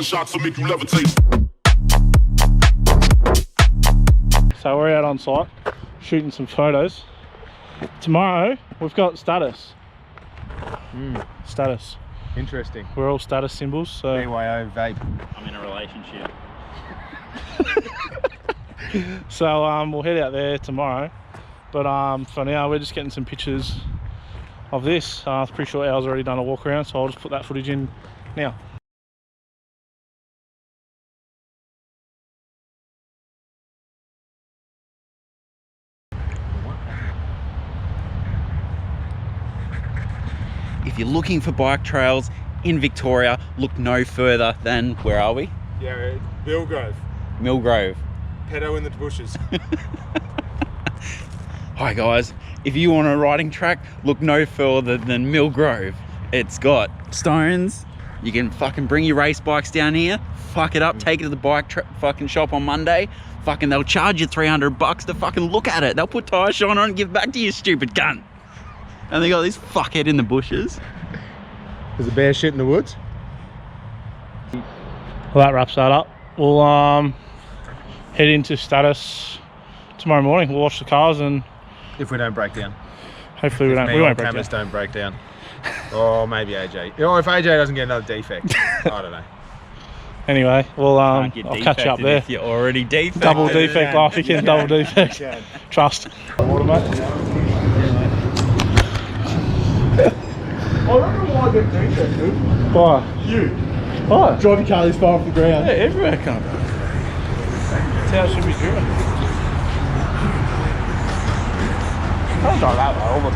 gunshots will make you levitate. So we're out on site shooting some photos. Tomorrow we've got status. Status. Interesting. We're all status symbols. So BYO vape. I'm in a relationship. so we'll head out there tomorrow. But for now we're just getting some pictures of this. I'm pretty sure Al's already done a walk around, so I'll just put that footage in now. If you're looking for bike trails in Victoria, look no further than, where are we? Yeah, it's Millgrove. Millgrove. Pedo in the bushes. Hi guys, if you want a riding track, look no further than Millgrove. It's got stones. You can fucking bring your race bikes down here, fuck it up, take it to the bike fucking shop on Monday. Fucking they'll charge you $300 to fucking look at it. They'll put tyre shine on and give it back to you, stupid cunt. And they got this fuckhead in the bushes. There's a bear shit in the woods. Well, that wraps that up. We'll head into status tomorrow morning. We'll wash the cars and If we don't break down. hopefully we won't break down. Cameras don't break down. Or maybe AJ. Or if AJ doesn't get another defect. I don't know. Anyway, well I'll catch you up there. You're already defected. Double defect life again, double defect. Trust. Water, mate. I remember why I did defect, dude. Why? You. Why? Drive your car this far off the ground. Yeah, everywhere come. That's how it should be driven. I don't drive that way all the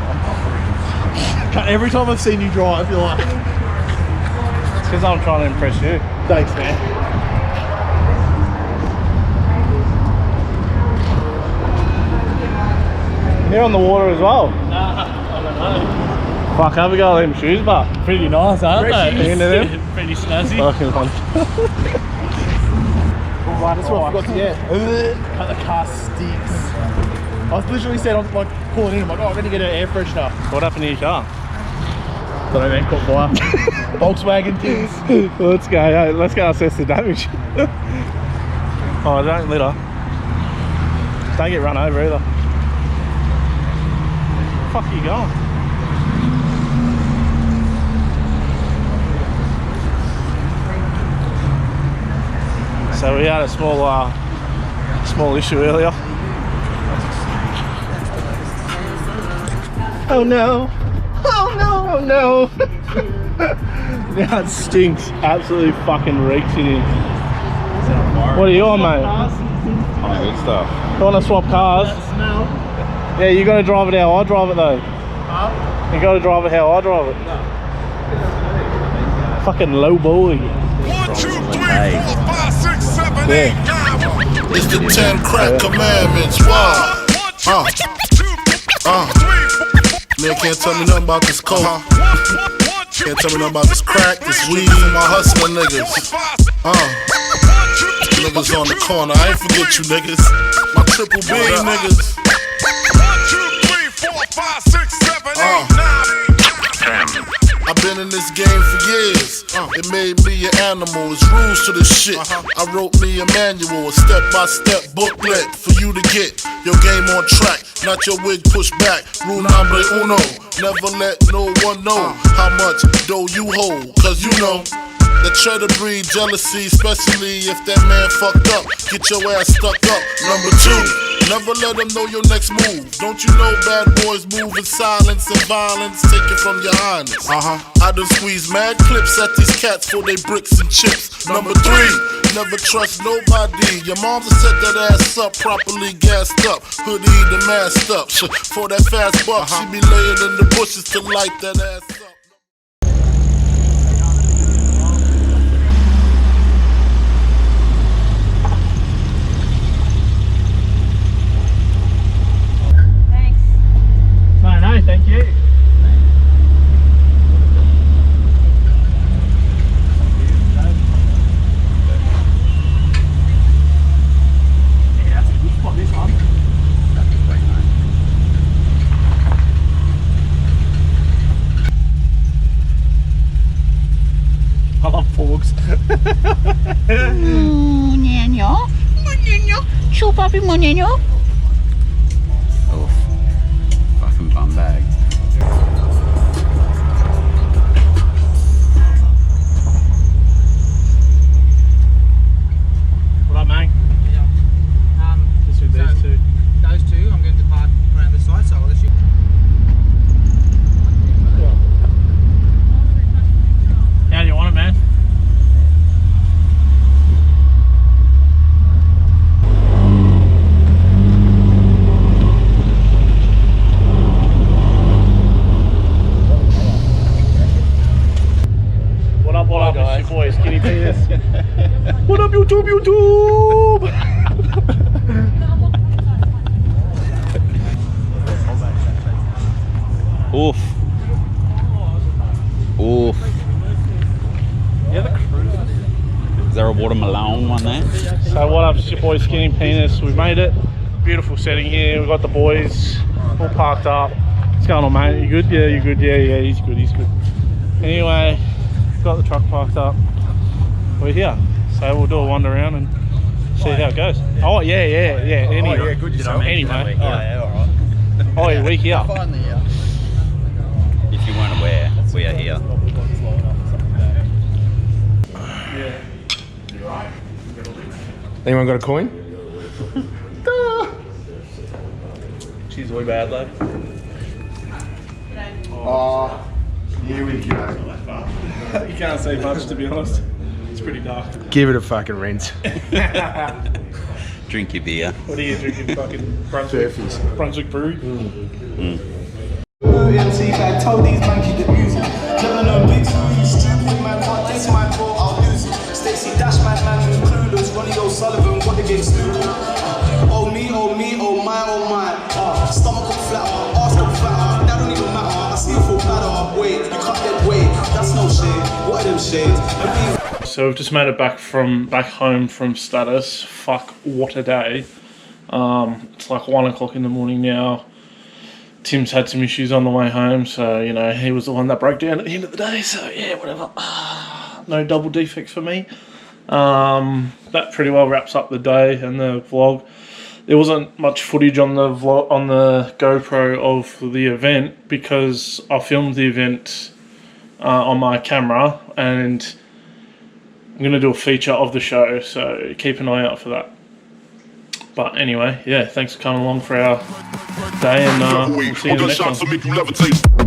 time. Every time I've seen you drive, you're like... It's because I'm trying to impress you. Thanks, man. You're on the water as well. Nah, I don't know. Fuck, have we got them shoes, but Pretty nice, aren't they? Into them? Pretty snazzy. fucking fun. Right, that's what I forgot to get. But the car stinks. I was literally said, I'm like pulling in, I'm like, oh, I'm gonna get an air freshener. What happened to your car? Don't know, man, caught fire. Volkswagen things. Well, let's go. Hey, let's go assess the damage. Oh, don't litter. Don't get run over either. Where the fuck are you going? So we had a small issue earlier. Oh no! Oh no! Oh no! Now it stinks. Absolutely fucking reeks in here. What are you on, mate? Oh, good stuff. You want to swap cars? Smell. Yeah, you got to drive it how I drive it though. You got to drive it how I drive it. Fucking low boy. 1, 2, 3, 4, 5, 6, 7, 8, 9. It's the 10 crack commandments. Why? Man can't tell me nothing about this coke. Can't tell me nothing about this crack, this weed for my hustler niggas. Niggas on the corner, I ain't forget you niggas. My triple B niggas. 1, 2, 3, 4, 5, 6, 7, 8, 9. I've been in this game for years. It made me an animal. There's rules to this shit. I wrote me a manual, a step-by-step booklet for you to get your game on track, not your wig pushed back. Rule number uno: never let no one know how much dough you hold, cause you know that try to breed jealousy, especially if that man fucked up. Get your ass stuck up. Number 2, never let them know your next move. Don't you know bad boys move in silence and violence? Take it from your highness. I done squeeze mad clips at these cats for they bricks and chips. Number 3, never trust nobody. Your mom's set that ass up, properly gassed up, hoodie the masked up. For that fast buck, she be laying in the bushes to light that ass up. No, thank you. Yeah, that's a good spot, this one. papi moñeño. Oh, fucking bum bag. What up, mate? This with these two. Those two, I'm going to park around the side, so I'll let you. How do you want it, man? What up, guys? It's your boy, Skinny Penis. What up, YouTube? Oof. Oof. Yeah, the cruiser. Is there a watermelon one there? So what up, it's your boy Skinny Penis. We made it. Beautiful setting here. We've got the boys all parked up. What's going on, mate? You good? Yeah, you good? Yeah, he's good. Anyway, got the truck parked up. We're here. So we'll do a wander around and see how it goes. Oh, yeah. Anyway. Oh, yeah, good yourself. Anyway. Yeah, alright. Oh, yeah, we here. Finally, yeah. If you weren't aware, we are here. Anyone got a coin? She's way bad, though. Oh, here we go. You can't say much, to be honest. It's pretty dark. Give it a fucking rinse. Drink your beer. What are you drinking? Fucking Brunswick? Surfies. Brunswick Brewery? MC, I told these monkeys the music. Juggling on big you stupid man, can't taste my fault, I'll lose it. Stacey Dash, man, clueless. Ronnie O'Sullivan, what against Lulu? Oh me, oh my. Stomach up flat, ass up flat, that don't even matter. I see you for bladder, wait, you cut that weight. That's no shade, what are them shades? So we've just made it back home from status. Fuck, what a day. It's like 1 o'clock in the morning now. Tim's had some issues on the way home, so you know he was the one that broke down at the end of the day. So yeah, whatever. No double defects for me. That pretty well wraps up the day and the vlog. There wasn't much footage on the GoPro of the event because I filmed the event on my camera, and I'm gonna do a feature of the show. So keep an eye out for that. But anyway, yeah, thanks for coming along for our day, and we'll see you in the next one. Shots will make you levitate.